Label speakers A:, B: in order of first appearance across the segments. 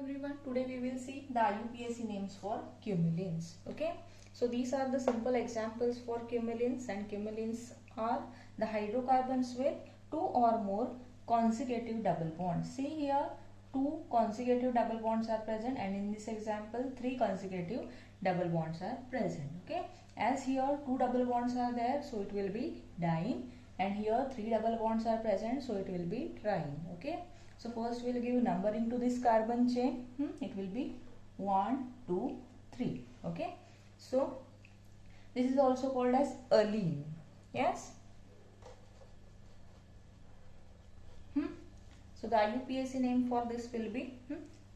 A: Everyone, today we will see the IUPAC names for cumulines. Okay, so these are the simple examples for cumulines, and cumulines are the hydrocarbons with two or more consecutive double bonds. See here, two consecutive double bonds are present, and in this example three consecutive double bonds are present. Okay, as here two double bonds are there, so it will be diene, and here three double bonds are present, so it will be triene. Okay, so first we will give numbering to this carbon chain. It will be 1, 2, 3. Okay, so this is also called as allene. Yes. So the IUPAC name for this will be,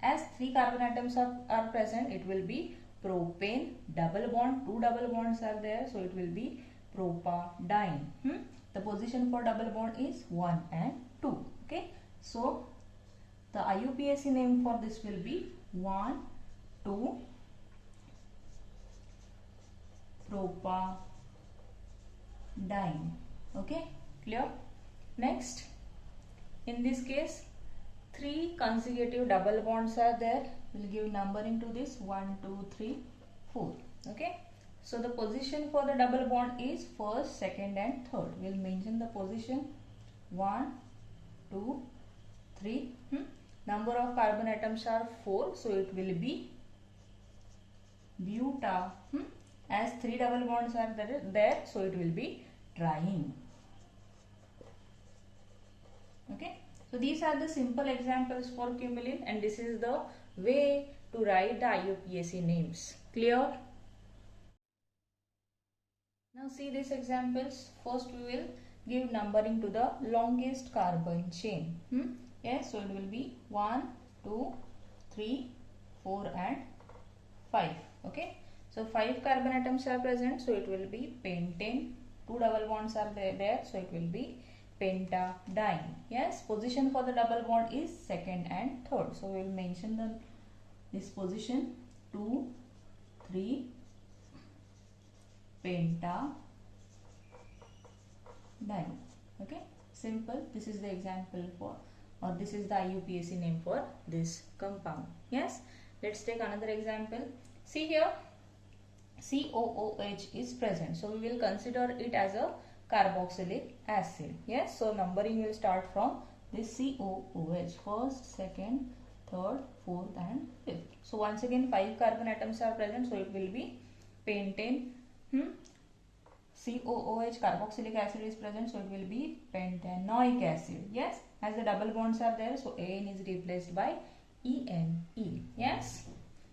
A: as three carbon atoms are present, it will be propane, double bond, two double bonds are there, so it will be propadiene. The position for double bond is 1 and 2. Okay, so the IUPAC name for this will be 1, 2, propadiene. Okay, clear? Next, in this case, three consecutive double bonds are there. We'll give numbering to this 1, 2, 3, 4. Okay, so the position for the double bond is first, second, and third. We'll mention the position 1, 2, 3. Number of carbon atoms are 4, so it will be buta. As three double bonds are there, so it will be triene. Okay, so these are the simple examples for cumulene, and this is the way to write the IUPAC names. Clear? Now see these examples. First we will give numbering to the longest carbon chain. Yes, so it will be 1, 2, 3, 4 and 5. Okay, so 5 carbon atoms are present, so it will be pentane. Two double bonds are there, so it will be pentadiene. Yes, position for the double bond is second and third, so we will mention this position 2, 3, pentadiene. Okay, simple. This is the example for, or this is the IUPAC name for this compound. Yes, let's take another example. See here, COOH is present, so we will consider it as a carboxylic acid. Yes, so numbering will start from this COOH, first, second, third, fourth and fifth. So once again 5 carbon atoms are present, so it will be pentane. COOH, carboxylic acid is present, so it will be pentanoic acid. Yes, as the double bonds are there, so AN is replaced by ENE. Yes,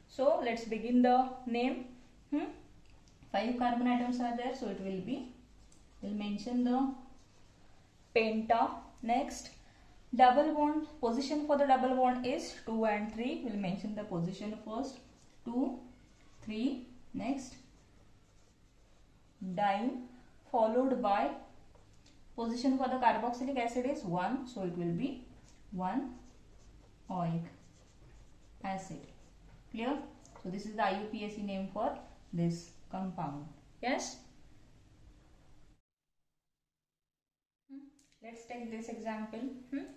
A: so let's begin the name. 5 carbon atoms are there, so it will be, we'll mention the penta. Next, double bond, position for the double bond is 2 and 3. We'll mention the position first, 2, 3. Next, diene, followed by position for the carboxylic acid is 1, so it will be 1-oic acid. Clear? So this is the IUPAC name for this compound. Yes. Let's take this example.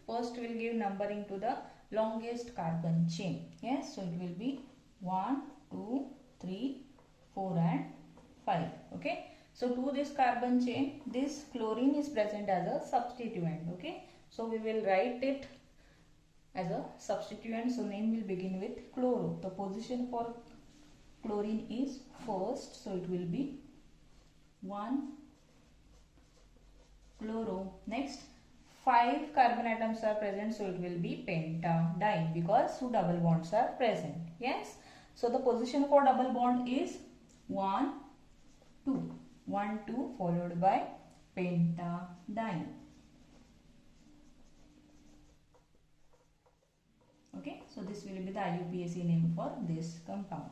A: First we will give numbering to the longest carbon chain. Yes, so it will be 1, 2, 3, 4 and 5. Okay, so to this carbon chain, this chlorine is present as a substituent. Okay, so we will write it as a substituent, so name will begin with chloro. The position for chlorine is first, so it will be 1 chloro. Next, 5 carbon atoms are present, so it will be pentadiene because two double bonds are present. Yes, so the position for double bond is 1, 2, 1, 2 followed by pentadiene. Okay, so this will be the IUPAC name for this compound.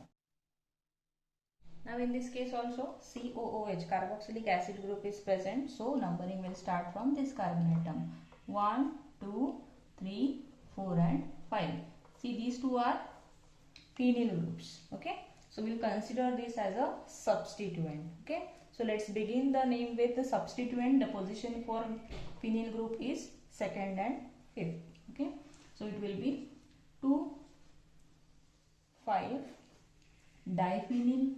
A: Now in this case also COOH, carboxylic acid group is present, so numbering will start from this carbon atom 1, 2, 3, 4 and 5. See, these two are phenyl groups. Okay, so we will consider this as a substituent. Okay, so let's begin the name with the substituent. The position for phenyl group is second and fifth. Okay, so it will be 2, 5-diphenyl.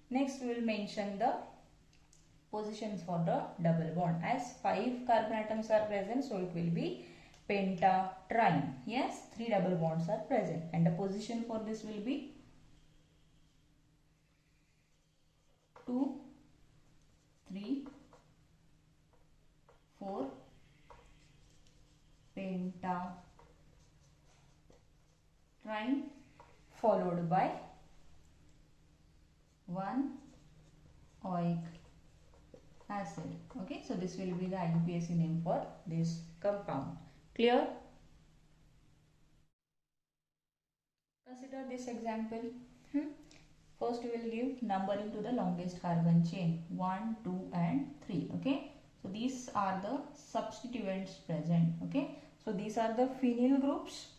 A: Next we will mention the positions for the double bond. As 5 carbon atoms are present, so it will be pentatrine. Yes, 3 double bonds are present, and the position for this will be 2, 3, 4, pentatrine, followed by 1 oic acid. Okay, so this will be the IUPAC name for this compound. Clear? Consider this example. First we will give numbering to the longest carbon chain, 1, 2 and 3. Okay, so these are the substituents present. Okay, so these are the phenyl groups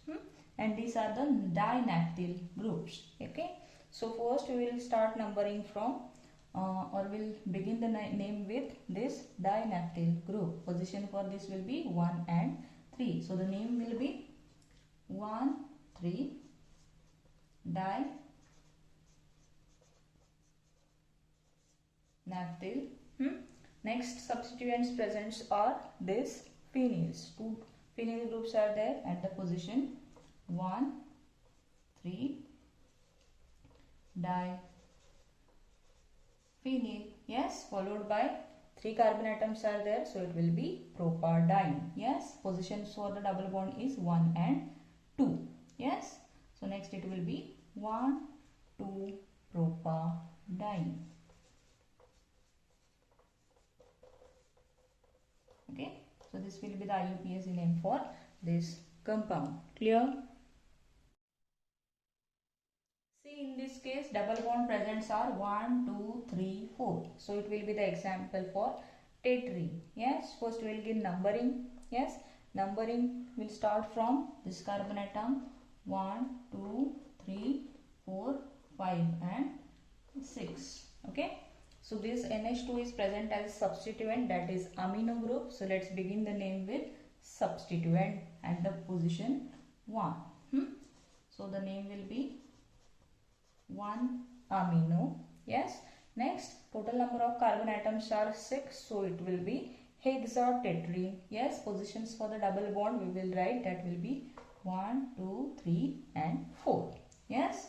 A: and these are the dinaptyl groups. Okay, so first we will start numbering from or we'll begin the name with this dinaptyl group. Position for this will be 1 and 3. So the name will be 1, 3 dinaptyl. Next substituents present are this phenyls. 2 phenyl groups are there at the position 1, 3 diphenyl. Yes, followed by 3 carbon atoms are there, so it will be propadiene. Yes, positions for the double bond is 1 and 2. Yes, so next it will be 1, 2 propadiene. Okay, so this will be the IUPAC name for this compound. Clear? See, in this case double bond presents are 1, 2, 3, 4. So it will be the example for tetrene. Yes, first we will give numbering. Yes, numbering will start from this carbon atom 1, 2, 3, 4, 5 and 6. Okay, so this NH2 is present as substituent, that is amino group. So let's begin the name with substituent and the position 1. So the name will be 1 amino. Yes, next total number of carbon atoms are 6, so it will be hexatetrene. Yes, positions for the double bond we will write, that will be 1, 2, 3 and 4. Yes,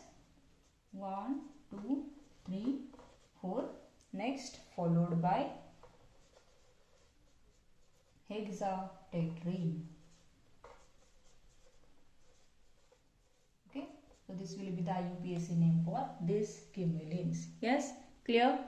A: 1, 2, 3, 4. Next followed by hexatetrene. Okay, so this will be the IUPAC name for this cumulins. Yes, clear?